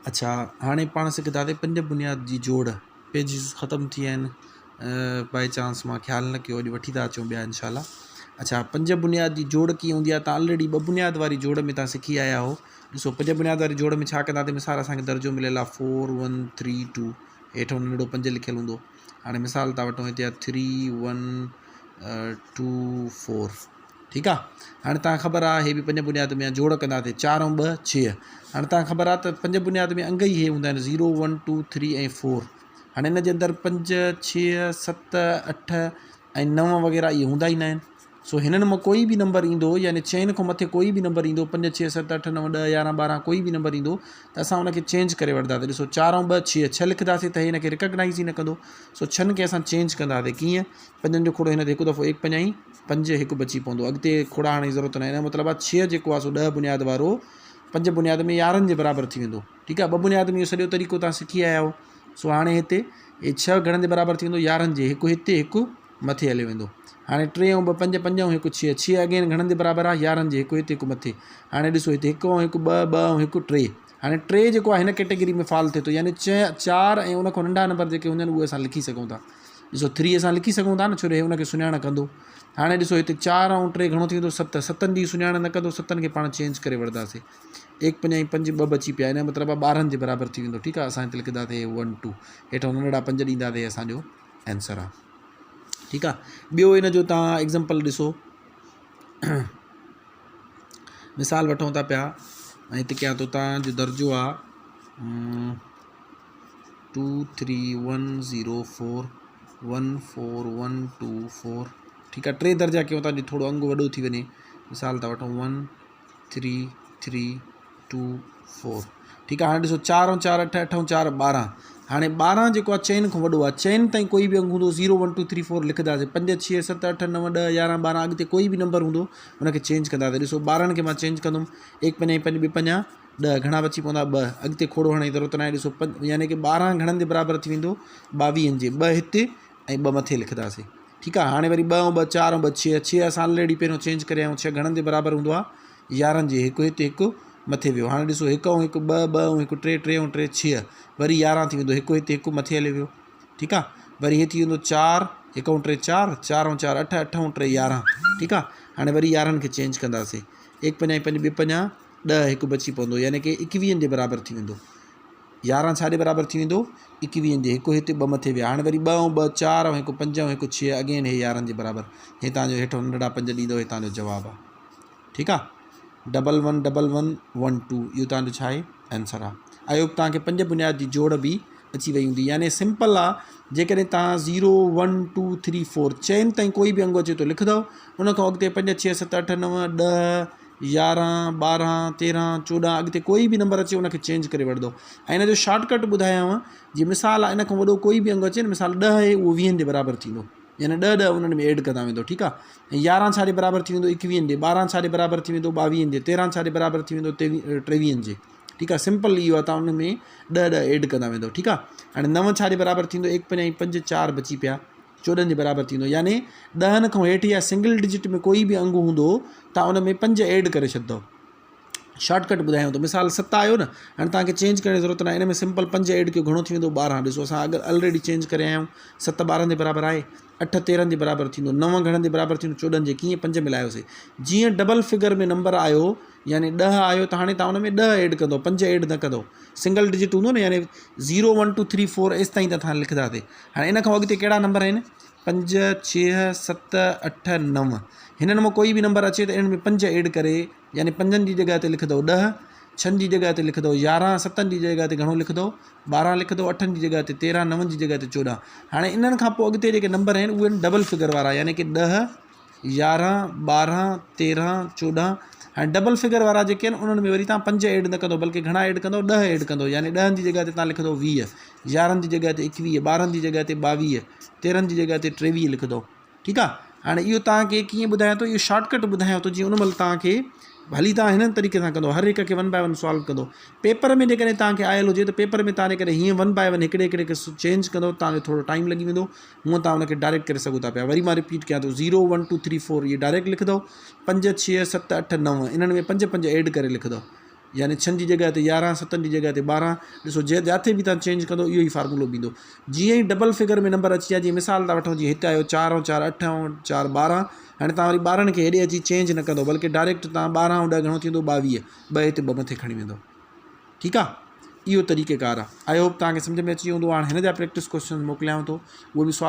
अच्छा हाणे पाण सिखंदासीं पंज बुनियाद जी जोड़। पेजिस ख़त्म थी विया आहिनि, बाई चांस मां ख़्यालु न कयो, अॼु वठी था अचूं ॿिया इनशाला। अच्छा पंज बुनियाद जी जोड़ कीअं हूंदी आहे, तव्हां ऑलरेडी ॿ बुनियाद वारी जोड़ में तव्हां सिखी आया हो। ॾिसो पंज बुनियाद वारी जोड़ में छा कंदासीं, मिसाल असांखे दर्जो मिलियल आहे 4 1 3 2, हेठि नंढो 5 लिखियलु हूंदो। हाणे मिसाल था वठूं, हिते आहे 3 1 2 4, ठीकु आहे। हाणे तव्हां ख़बर आहे हे बि पंज बुनियाद में जोड़ कंदासीं, 4 ऐं 2 6। हाणे तव्हां ख़बर आहे त पंज बुनियाद में अंग ई हे हूंदा आहिनि 0 1 2 3 ऐं 4। हाणे हिन जे अंदरि 5 6 7 8 ऐं 9 वग़ैरह इहे हूंदा ई न आहिनि। सो हिननि मां कोई बि नंबर ईंदो, यानी 6 खां मथे कोई बि नंबर ईंदो, 5 6 7 8 9 10 11 12 कोई बि नंबर ईंदो त असां हुनखे चेंज करे वठंदासीं। ॾिसो 4 ऐं 2 6 6 लिखंदासीं त हिनखे रिकग्नाइज़ ई न कंदो। सो 6 खे असां चेंज कंदासीं कीअं, 5 जो खोड़ो हिन ते हिकु दफ़ो 1 5 ऐं 5 हिकु बची पवंदो, अॻिते खोड़ा हाणे ज़रूरत न आहे। हिन जो मतिलबु आहे 6 जेको आहे सो 10 बुनियाद वारो 5 बुनियाद में 11 जे बराबरि थी वेंदो, ठीकु आहे। 2 बुनियाद में इहो सॼो तरीक़ो तव्हां सिखी आया हो। सो हाणे हिते हे 6 घणनि जे बराबरि थी वेंदो, 11 जे, हिकु हिते हिकु मथे हली वेंदो। हाणे 3 ऐं 2 5 5 ऐं हिकु 6 6 अगेन घणनि जे बराबरि आहे, 11 जे, हिकु हिते हिकु मथे। हाणे ॾिसो हिते 1 ऐं 1 2 2 ऐं 1 3। हाणे 3 जेको आहे हिन कैटेगरी में फॉल थिए थो, यानी 4 ऐं उन खां नंढा नंबर जेके हूंदा आहिनि उहे असां लिखी सघूं था। ॾिसो 3 असां लिखी सघूं था न, छो जो हुनखे सुञाण कंदो। हाणे ॾिसो हिते 4 ऐं 3 घणो थी वेंदो, 7। 7 जी सुञाण न कंदो, 7 खे पाण चेंज करे वठंदासीं। 1 5 ऐं 5 2 बची पिया, हिन जो मतिलबु आहे 12 जे बराबरि थी वेंदो, ठीकु आहे। असां हिते लिखंदासीं 1 2, हेठां नंढड़ा 5 ॾींदासीं, असांजो आंसर आहे, ठीकु आहे। ॿियो हिन जो तव्हां एग्ज़ाम्पल ॾिसो, मिसाल वठूं था पिया, ऐं हिते कयां थो, तव्हांजो दर्जो आहे 2 3 1 0 4 1 4 1 2 4, ठीकु आहे। 3 दर्जा कयूं था, थोरो अंग वॾो थी वञे। मिसाल था वठूं 1 3 3 2 4, ठीकु आहे। हाणे ॾिसो 4 ऐं 4 8 8 ऐं 4 12। हाणे 12 जेको आहे चैन खां वॾो आहे, चैन ताईं कोई बि अंग हूंदो 0 1 2 3 4 लिखंदासीं। 5 6 7 8 9 10 11 12 अॻिते कोई बि नंबर हूंदो हुनखे चेंज कंदासीं। ॾिसो 12 खे मां चेंज कंदुमि, 1 5 ऐं 5 2 5 10, घणा बची पवंदा 2, अॻिते खोड़ो हणण जी ज़रूरत न आहे। ॾिसो यानी कि 12 घणनि जे बराबरि थी वेंदो, 22 जे, 2 हिते ऐं 2 मथे लिखंदासीं, ठीकु आहे। हाणे वरी 2 ऐं 2 4 ऐं 2 6 6 असां ऑलरेडी पहिरियों चेंज करे आहियूं, 6 घणनि जे बराबरि हूंदो आहे, 11 जे, हिकु हिते हिकु मथे वियो। हाणे ॾिसो 1 ऐं 1 2 2 ऐं 1 3 3 ऐं 3 6, वरी 11 थी वेंदो, हिकु हिते हिकु मथे हली वियो, ठीकु आहे। वरी इहे थी वेंदो 4 1 ऐं 3 4 4 ऐं 4 8 8 ऐं 3 11, ठीकु आहे। हाणे वरी 11 खे चेंज कंदासीं, 1 5 ऐं 5 2 5 10, हिकु बची पवंदो, यानी कि 21 जे बराबरि थी वेंदो। 11 छा जे बराबरि थी वेंदो, 21 जे, हिकु हिते 2 मथे विया। हाणे वरी 2 ऐं 2 4 ऐं 1 5 ऐं 1 6, अगेन हे 11 जे बराबरि। हे तव्हांजो हेठो नंढड़ा 5 ॾींदो, हे तव्हांजो जवाबु आहे, ठीकु आहे। 1 1 1 1 1 2, इहो तव्हांजो छा आहे, आंसर आहे। आई होप तव्हांखे पंज बुनियाद जी जोड़ बि अची वई हूंदी, यानी सिंपल आहे। जेकॾहिं तव्हां 0 1 2 3 4 चैन ताईं कोई बि अंग अचे थो लिखंदव, उन खां अॻिते 5 6 7 8 9 10 11 12 13 14 अॻिते कोई बि नंबर अचे उनखे चेंज करे वठंदो। ऐं हिन जो शॉर्टकट ॿुधायांव, जीअं मिसाल आहे, इन खां वॾो कोई बि अंग अचे न, मिसाल 10 आहे, उहो 20 जे बराबरि थींदो, यानी 10 10 उन्हनि में एड कंदा वेंदो, ठीकु आहे। ऐं 11 छा जे बराबरि थी वेंदो, 21 जे, 12 छा जे बराबरि थी वेंदो, 22 जे, 13 छा जे बराबरि थी वेंदो, 23 जे, ठीकु आहे। सिंपल इहो आहे, तव्हां उन में 10 10 एड कंदा वेंदो, ठीकु आहे। हाणे 9 छा जे बराबरि थींदो, 1 5 ऐं 5 4 बची पिया, 14 जे बराबरि थींदो, यानी 10 खां हेठि या सिंगल डिजिट में कोई बि अंग हूंदो तव्हां उन में 5 एड करे छॾंदव। शॉर्टकट ॿुधायूं त मिसाल 7 आयो न, हाणे तव्हांखे चेंज करण जी ज़रूरत न आहे, हिन में सिंपल 5 एड कयो, घणो थी वेंदो 12। ॾिसो असां अगरि ऑलरेडी चेंज करे आया आहियूं, 7 12 जे बराबरि आहे, 8 13 जे बराबरि थींदो, 9 घणनि जे बराबरि थींदो, 14 जे, कीअं 5 मिलायोसीं। जीअं डबल फिगर में नंबर आयो, यानी 10 आयो, त हाणे तव्हां हुन में 10 एड कंदो, 5 एड न कंदो। सिंगल डिजिट हूंदो न, यानी 0 1 2 3 4 एसि ताईं त तव्हां लिखंदासीं। हाणे इन खां अॻिते कहिड़ा नंबर आहिनि, 5 6 7 8 9, हिननि मां कोई बि नंबर अचे त इन्हनि में 5 एड करे, यानी 5 जी जॻह ते लिखंदो 10, 6 जी जॻह ते लिखंदो 11, 7 जी जॻह ते घणो लिखंदो 12 लिखंदो, 8 जी जॻह ते 13, 9 जी जॻह ते 14। हाणे इन्हनि खां पोइ अॻिते जेके नंबर आहिनि उहे डबल फिगर वारा, यानी कि 10 11 12 13 14। हाणे डबल फिगर वारा जेके आहिनि उन्हनि में वरी तव्हां 5 एड न कंदो, बल्कि घणा एड कंदो, 10 एड कंदो, यानी 10 जी जॻह ते तव्हां लिखंदो 20, 11 जी जॻह ते 21, 12 जी जॻह ते 22, 13 जी जॻह ते 23 लिखंदो, ठीकु आहे। हाणे इहो तव्हांखे कीअं ॿुधायां थो, इहो शॉर्टकट ॿुधायां थो, जीअं उन महिल तव्हांखे भली तव्हां हिन तरीक़े सां कंदो, हर हिक खे 1 बाय 1 सॉल्व कंदो। पेपर में जेकॾहिं तव्हांखे आयल हुजे त पेपर में तव्हां जेकॾहिं हीअं 1 बाय 1 हिकिड़े हिकिड़े खे चेंज कंदो, तव्हांजो थोरो टाइम लॻी वेंदो, हूअं तव्हां हुनखे डायरेक्ट करे सघो था पिया। वरी मां रिपीट कयां थो, 0 1 2 3 4 इहे डायरेक्ट लिखंदो, 5 6 7 8 9 इन्हनि में 5 5 एड करे लिखंदो, यानी 6 जी जॻह ते 11, 7 जी जॻह ते 12। ॾिसो जिथे बि तव्हां चेंज कंदो इहो ई फार्मूलो बीहंदो। जीअं ई डबल फिगर में नंबर अची विया, जीअं मिसाल था वठूं, जीअं हिते आयो 4 ऐं 4 8 ऐं 4 12। हाणे तव्हां वरी 12 खे हेॾे अची चेंज न कंदो, बल्कि डायरेक्ट तव्हां 12 ऐं 10 घणो थींदो 22, 2 हिते 2 मथे खणी वेंदो। ठीकु आहे, इहो तरीक़ेकार आहे। आई होप तव्हांखे सम्झ में अची वेंदो। हाणे हिन जा प्रैक्टिस क्वेश्चन मोकिलियांव थो, उहे बि सवाल